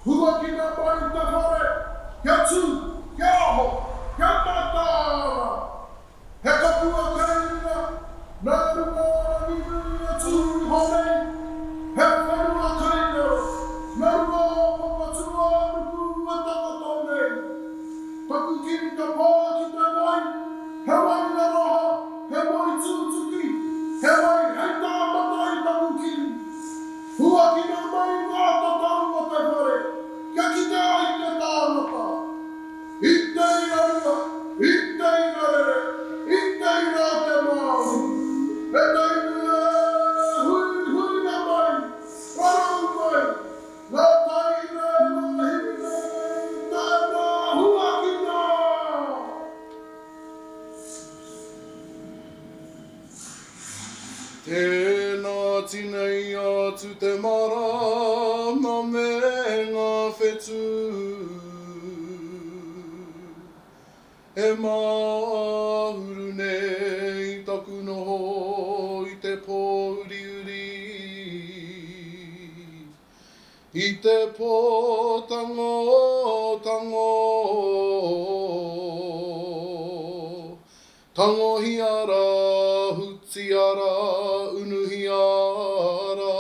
Huakina paita whare, kia tū, kia aho, kia tātāra. He kapua kaina, nā runga rangirunga tūru honei. He whanua kaina, nā runga papatua nuku a takatonei. Taku kiri ka pā ki te mai, he mai na roha, he mai tūtuki, he mai hei tā matai taku kiri. Huakina mai ngā tatau o te whare, kia ki te ai te tāmata. I te ira rua, i te ira rere, i te ira te Māori. E te ira hui na mai, rarau mai, nā tai ira nā himine, tēnā huakina. Tēnā tinei atu te marama me ngā whetū. E mahuru nei taku noho i te pōuriuri. I te pōtango tango. Tangohi ara, huti ara, unuhi ara.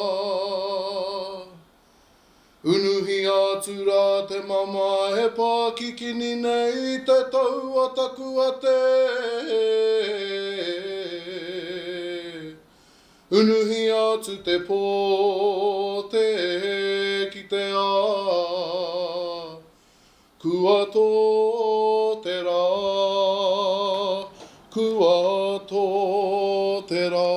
Unuhi atu rā te mama he pākikini nei te tau a taku a te. Unuhi atu te pō te ki te a. Kua tō te rā, kua tō te rā.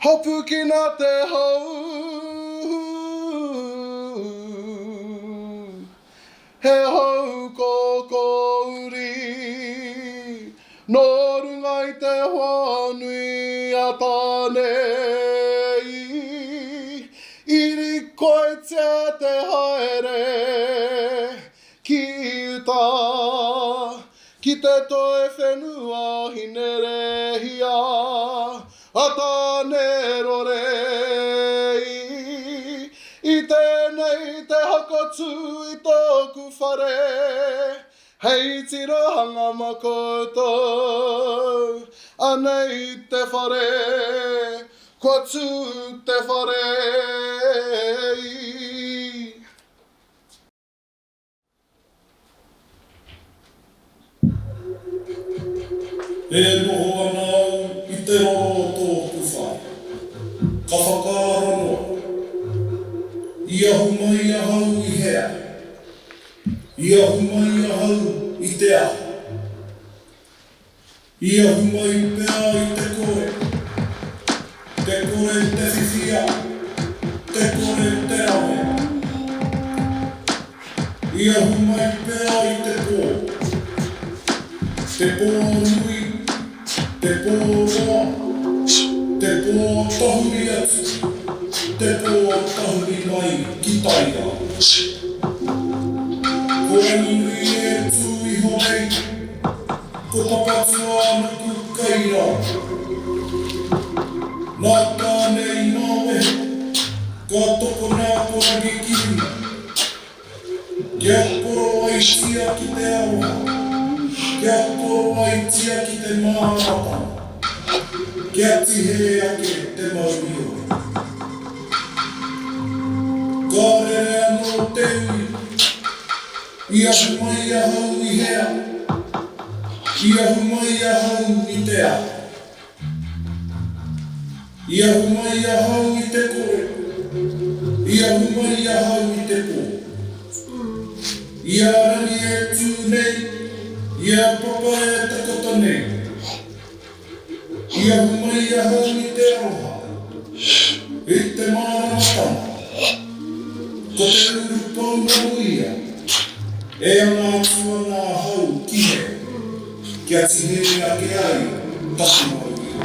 Hapu ki nā te hau, he hau kokouri. Nō runga i te whanui a tānei. Iri koetia te haere ki uta. Ki te toe whenua hinere hia. A tāne rorei. I tēnei te hakatu i tōku whare. Hei tirohanga ma koutou. Anei te whare. Kua tū te whare. E noho anau i te roro tōku whai. Ka whakaaro noa. I ahu mai ahau i hea. I ahu mai ahau i te ahu. I ahu mai pēa i te kore. Te kore te whiwhia. Te kore te awe. I ahu mai pēa i te pō. Te pō nui. Te pō roa, te pō tahuri atu, te pō tahuri mai ki taira. Ko nui e tū i honei, ko papatua nuku kaira. Nā tānei nāwe, ka toko nā koragi kiri. Kia koro ai tia ki te aroha. Kia koro ai tia ki te mārata. Kia tihe ake te maurio. Ka rere anō te ui. I ahu mai ahau i hea. I ahu mai ahau i te a. I ahu mai ahau i te kore. I ahu mai ahau i te pō. I arani e tū nei. Ia papa e takata nei. I ahu mai ahau i te aroha. I te mārangatana. Ko te uru pauna uia. E ana atua nā hau kihe. Kia tihe ake ai taku mauia.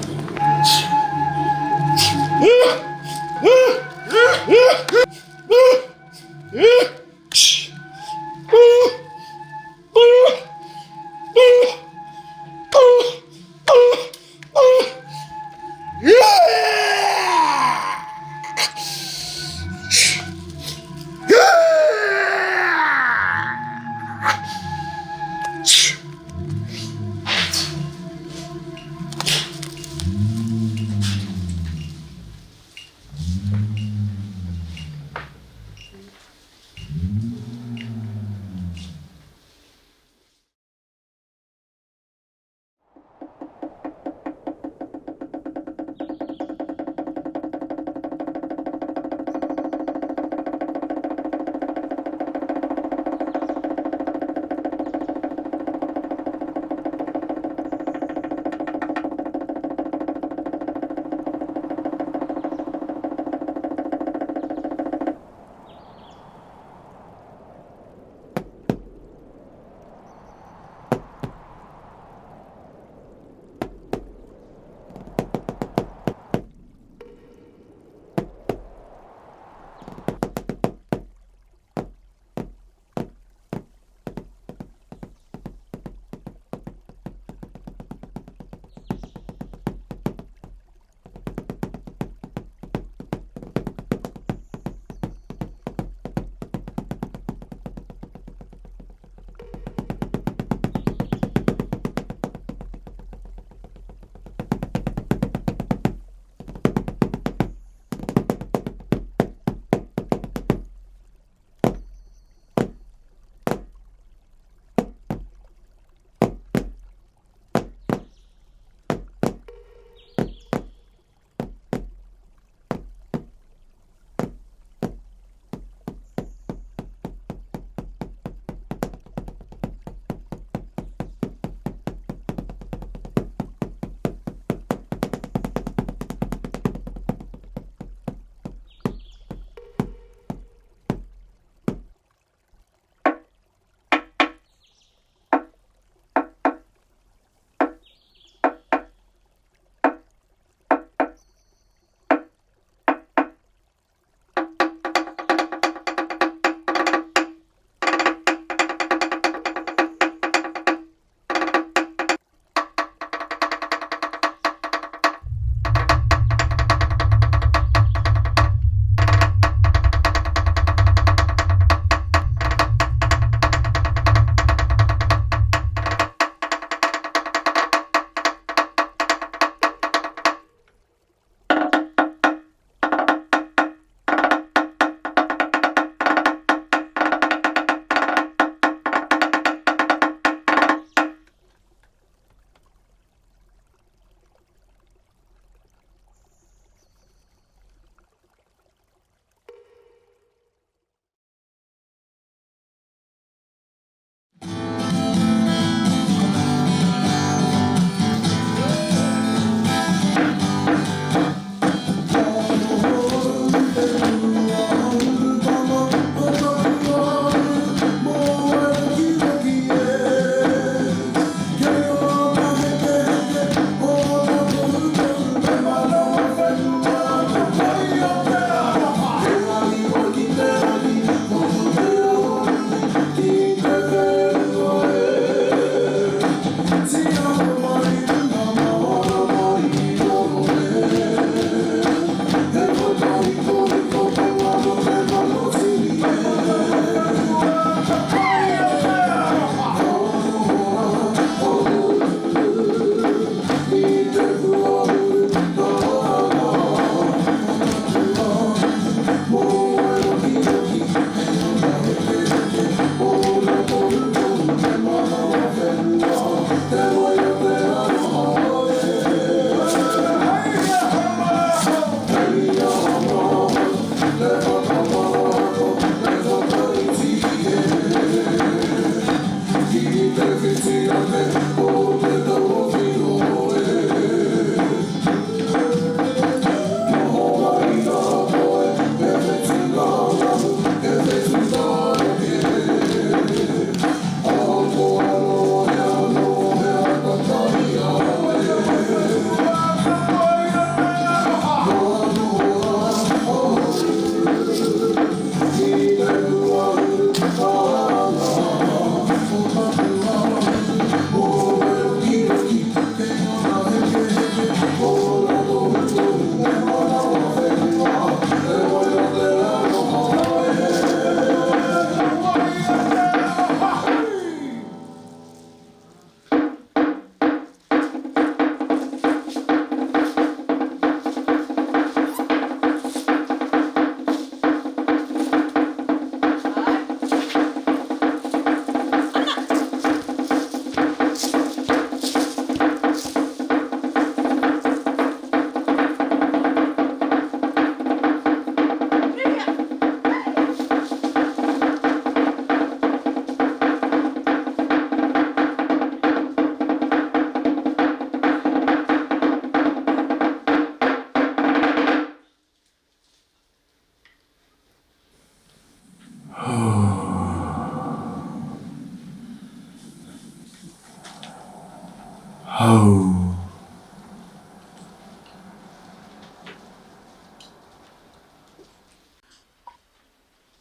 Oh.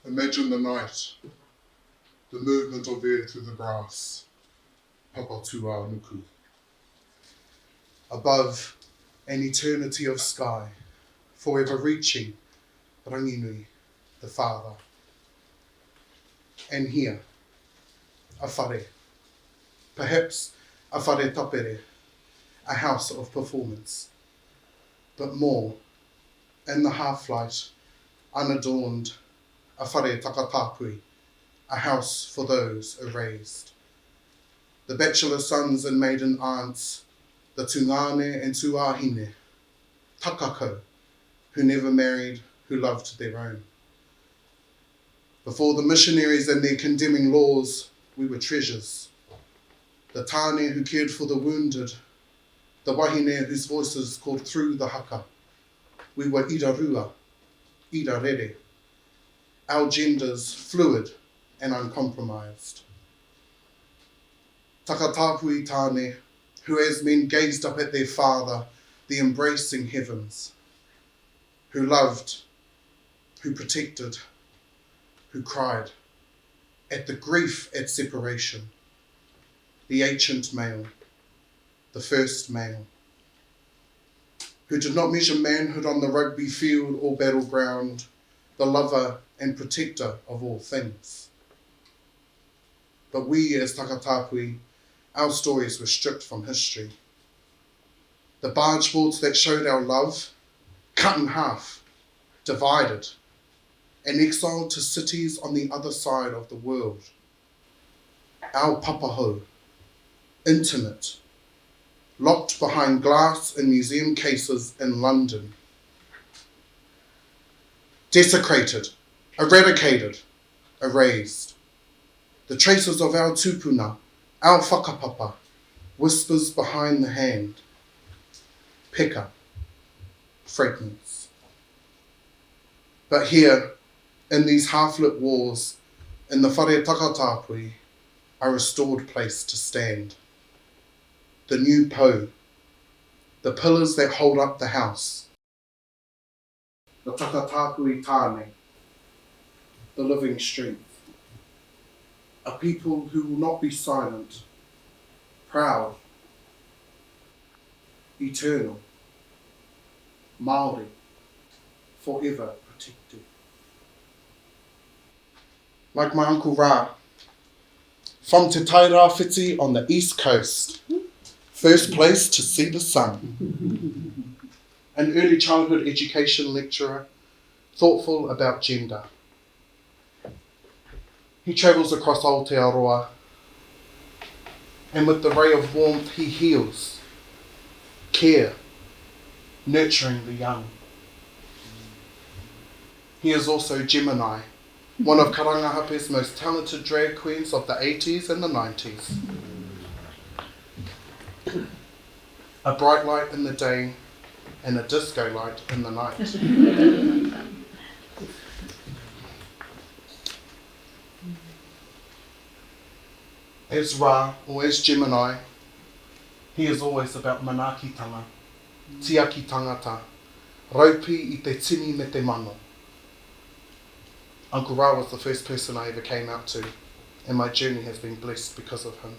Imagine the night, the movement of air through the grass, Papatua Nuku. Above, an eternity of sky, forever reaching, Ranginui, the Father. And here, a whare, perhaps a whare tapere, a house of performance, but more, in the half-light, unadorned, a Whare Takata, a house for those erased. The bachelor sons and maiden aunts, the tungane and tuahine, takako, who never married, who loved their own. Before the missionaries and their condemning laws, we were treasures. The tane who cared for the wounded, the wahine whose voices called through the haka. We were irarua, irarere. Our genders fluid and uncompromised. Takatapui tane, who as men gazed up at their father, the embracing heavens, who loved, who protected, who cried, at the grief at separation, the ancient male, the first male, who did not measure manhood on the rugby field or battleground, the lover and protector of all things. But we as Takatapui, our stories were stripped from history. The barge boards that showed our love, cut in half, divided, and exiled to cities on the other side of the world. Our papaho, intimate, locked behind glass in museum cases in London. Desecrated, eradicated, erased. The traces of our tupuna, our whakapapa, whispers behind the hand. Peka, fragments. But here, in these half-lit walls, in the Whare Takata, a restored place to stand. The new po, the pillars that hold up the house. The Takatapui Tane, the living strength. A people who will not be silent, proud, eternal, Māori, forever protected. Like my Uncle Ra, from Te Tairāwhiti on the east coast, first place to see the sun. An early childhood education lecturer, thoughtful about gender. He travels across Aotearoa, and with the ray of warmth he heals, care, nurturing the young. He is also Gemini, one of Karangahape's most talented drag queens of the 80s and the 90s. A bright light in the day and a disco light in the night. As Ra, or as Gemini, he is always about manakitanga, tiaki tangata, raupi I te tini me te mano. Uncle Ra was the first person I ever came out to, and my journey has been blessed because of him.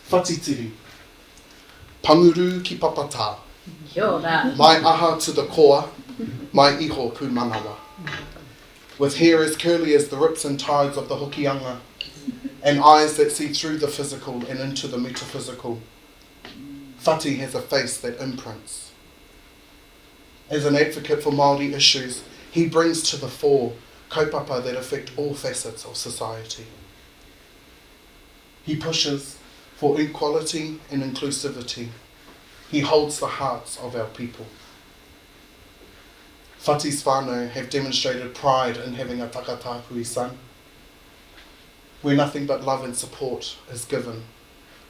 Whatitiri, panguru ki papata, Kia ora. mai aha to the koa, mai iho pu manawa. With hair as curly as the rips and tides of the hokianga, and eyes that see through the physical and into the metaphysical, Whati has a face that imprints. As an advocate for Māori issues, he brings to the fore kaupapa that affect all facets of society. He pushes for equality and inclusivity. He holds the hearts of our people. Whati's whānau have demonstrated pride in having a takatapui son, where nothing but love and support is given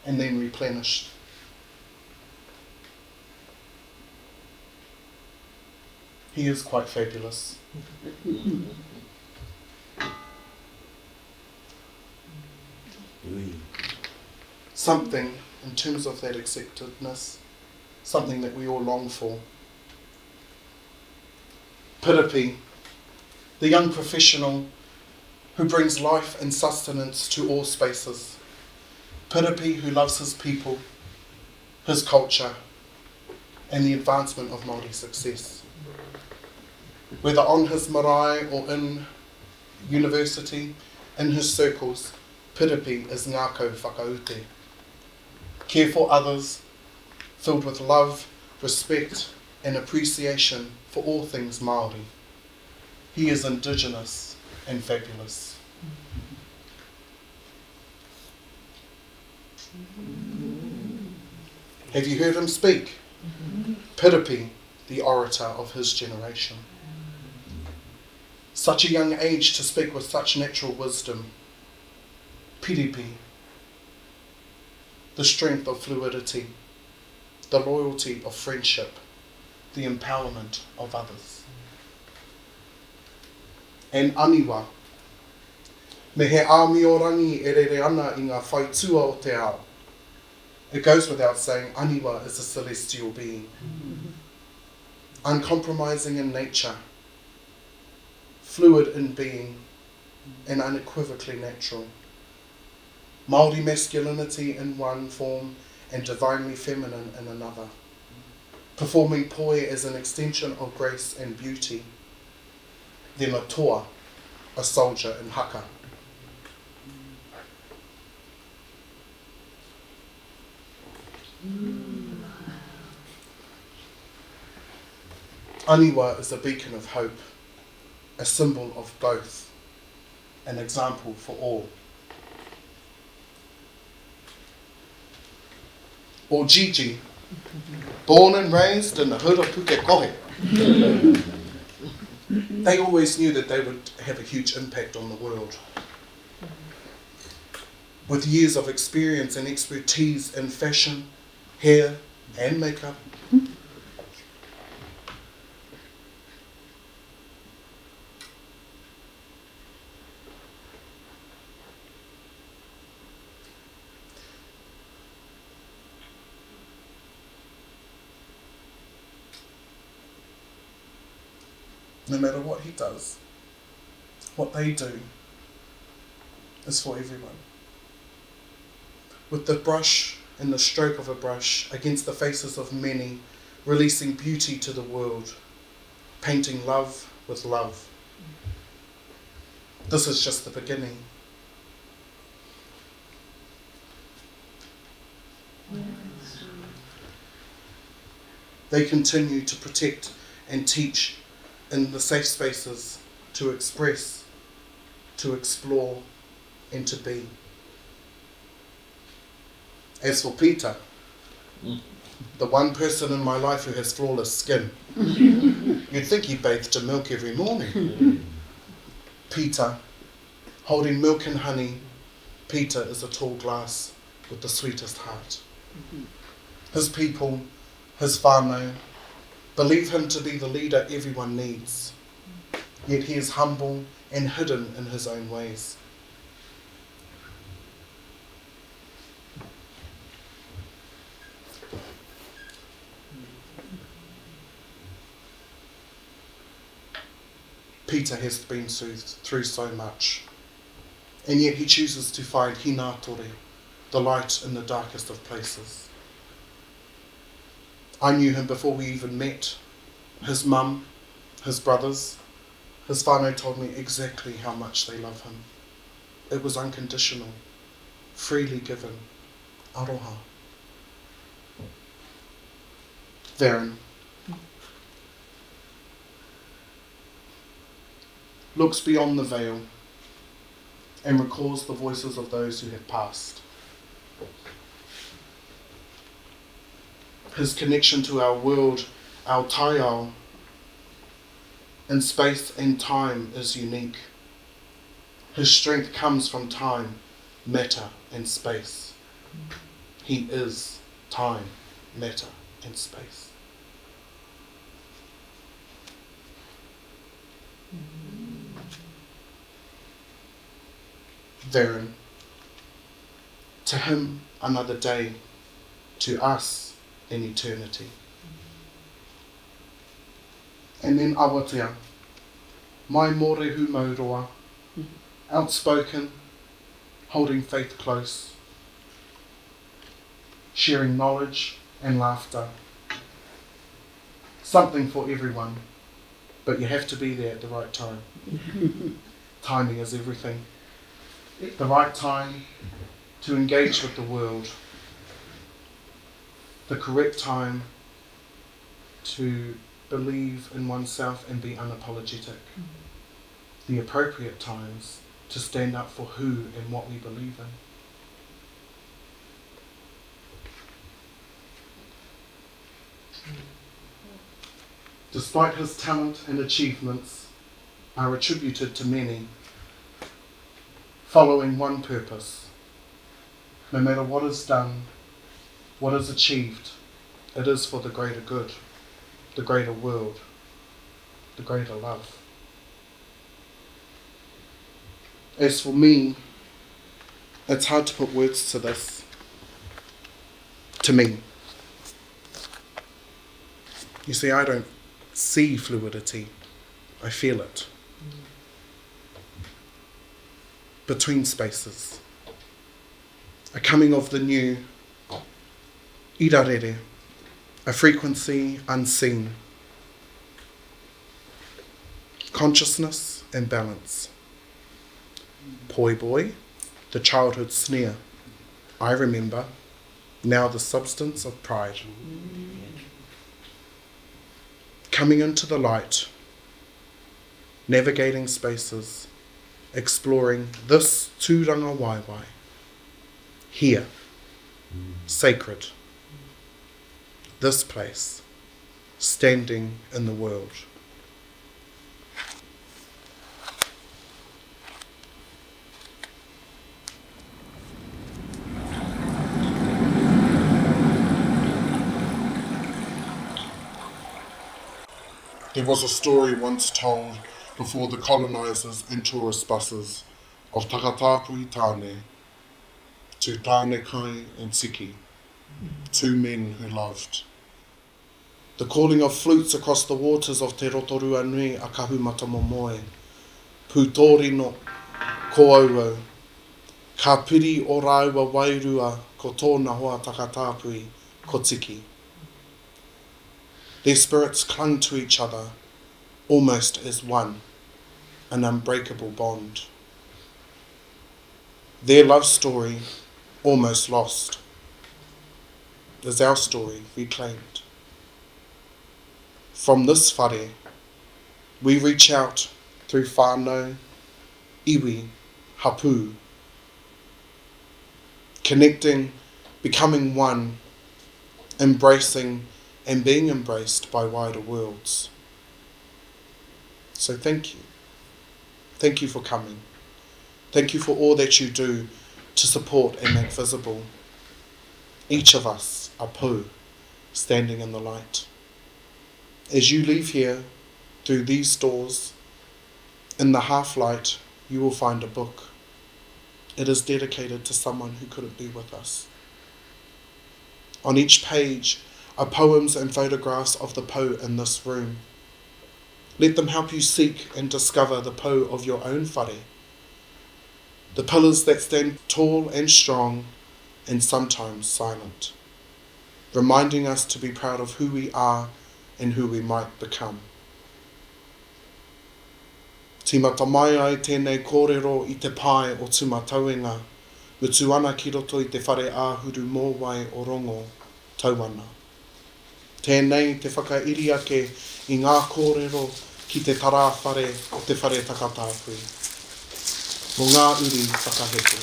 and then replenished. He is quite fabulous. Something, in terms of that acceptedness, something that we all long for. Piripi, the young professional who brings life and sustenance to all spaces. Piripi who loves his people, his culture, and the advancement of Māori success. Whether on his marae or in university, in his circles, Piripi is ngākau whakaute. Care for others, filled with love, respect, and appreciation for all things Māori. He is indigenous and fabulous. Have you heard him speak? Piripi, the orator of his generation. Such a young age to speak with such natural wisdom. Piripi, the strength of fluidity, the loyalty of friendship, the empowerment of others. And aniwa, me he āmiorangi e rere ana I ngā whaitua o te ao. It goes without saying, aniwa is a celestial being. Uncompromising in nature, fluid in being, and unequivocally natural. Māori masculinity in one form and divinely feminine in another. Performing poi as an extension of grace and beauty. Then a toa, a soldier in haka. Aniwa is a beacon of hope, a symbol of both, an example for all. Or Gigi, born and raised in the hood of Pukekohe. They always knew that they would have a huge impact on the world. With years of experience and expertise in fashion, hair and makeup, no matter what he does, what they do is for everyone. With the brush and the stroke of a brush against the faces of many, releasing beauty to the world, painting love with love. This is just the beginning. They continue to protect and teach in the safe spaces to express, to explore, and to be. As for Peter, the one person in my life who has flawless skin, you'd think he bathed in milk every morning. Peter, holding milk and honey, Peter is a tall glass with the sweetest heart. His people, his whānau, believe him to be the leader everyone needs, yet he is humble and hidden in his own ways. Peter has been through so much, and yet he chooses to find hinatore, the light in the darkest of places. I knew him before we even met. His mum, his brothers, his whānau told me exactly how much they love him. It was unconditional, freely given, aroha. Varen looks beyond the veil and recalls the voices of those who have passed. His connection to our world, our taiao, in space and time is unique. His strength comes from time, matter and space. He is time, matter and space. Varen, to him another day, to us an eternity. And then Awatea, mai morehu mauroa, outspoken, holding faith close, sharing knowledge and laughter. Something for everyone, but you have to be there at the right time. Timing is everything. The right time to engage with the world. The correct time to believe in oneself and be unapologetic. The appropriate times to stand up for who and what we believe in. Despite his talent and achievements are attributed to many, following one purpose. No matter what is done, what is achieved, it is for the greater good, the greater world, the greater love. As for me, it's hard to put words to this. To me. You see, I don't see fluidity, I feel it. Between spaces. A coming of the new, irarere, a frequency unseen. Consciousness and balance. Poi boy, the childhood sneer. I remember, now the substance of pride. Coming into the light, navigating spaces, exploring this tūranga waiwai. Here, sacred. This place, standing in the world. There was a story once told before the colonisers and tourist buses of Takatapui Tāne to Tāne Kai and Tiki, two men who loved. The calling of flutes across the waters of Te Rotorua Nui a Kahumata Momoe, Pūtori no Koauro, ka piri o rāua wairua ko tōna hoa Takatapui ko Tiki. Their spirits clung to each other, almost as one, an unbreakable bond. Their love story, almost lost, is our story reclaimed. From this whare, we reach out through whānau, iwi, hapu, connecting, becoming one, embracing and being embraced by wider worlds. So thank you. Thank you for coming. Thank you for all that you do to support and make visible. Each of us are pū, standing in the light. As you leave here, through these doors, in the half-light, you will find a book. It is dedicated to someone who couldn't be with us. On each page are poems and photographs of the pō in this room. Let them help you seek and discover the pō of your own whare, the pillars that stand tall and strong and sometimes silent, reminding us to be proud of who we are and who we might become. Tīmata mai ai tēnei kōrero I te pai o tūmatauenga, utu ana ki roto I te whare āhuru mōwai o rongo tauana. Tēnei te whakairi ake I ngā kōrero ki te tarā whare o te Whare Takata pui. Mo ngā uri whakaheke.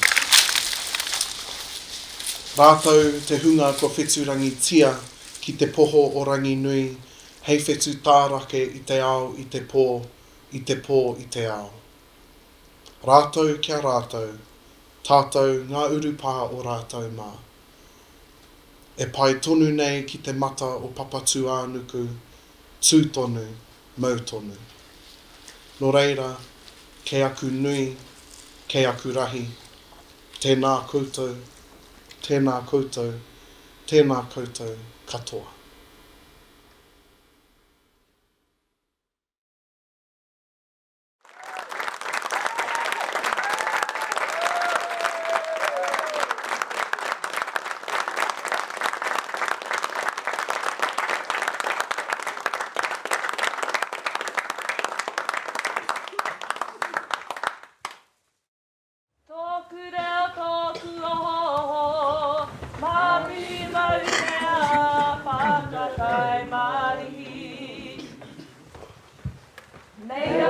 Rātou te hunga ko wheturangi tia ki te poho o rangi nui, hei whetu tārake I te ao I te pō, I te pō I te ao. Rātou kia rātou, tātou ngā uru pā o rātou mā. E pai tonu nei ki te mata o papatū ānuku, tūtonu, mautonu. Nō reira, kei aku nui, kei aku rahi, tēnā koutou, tēnā koutou, tēnā koutou katoa. May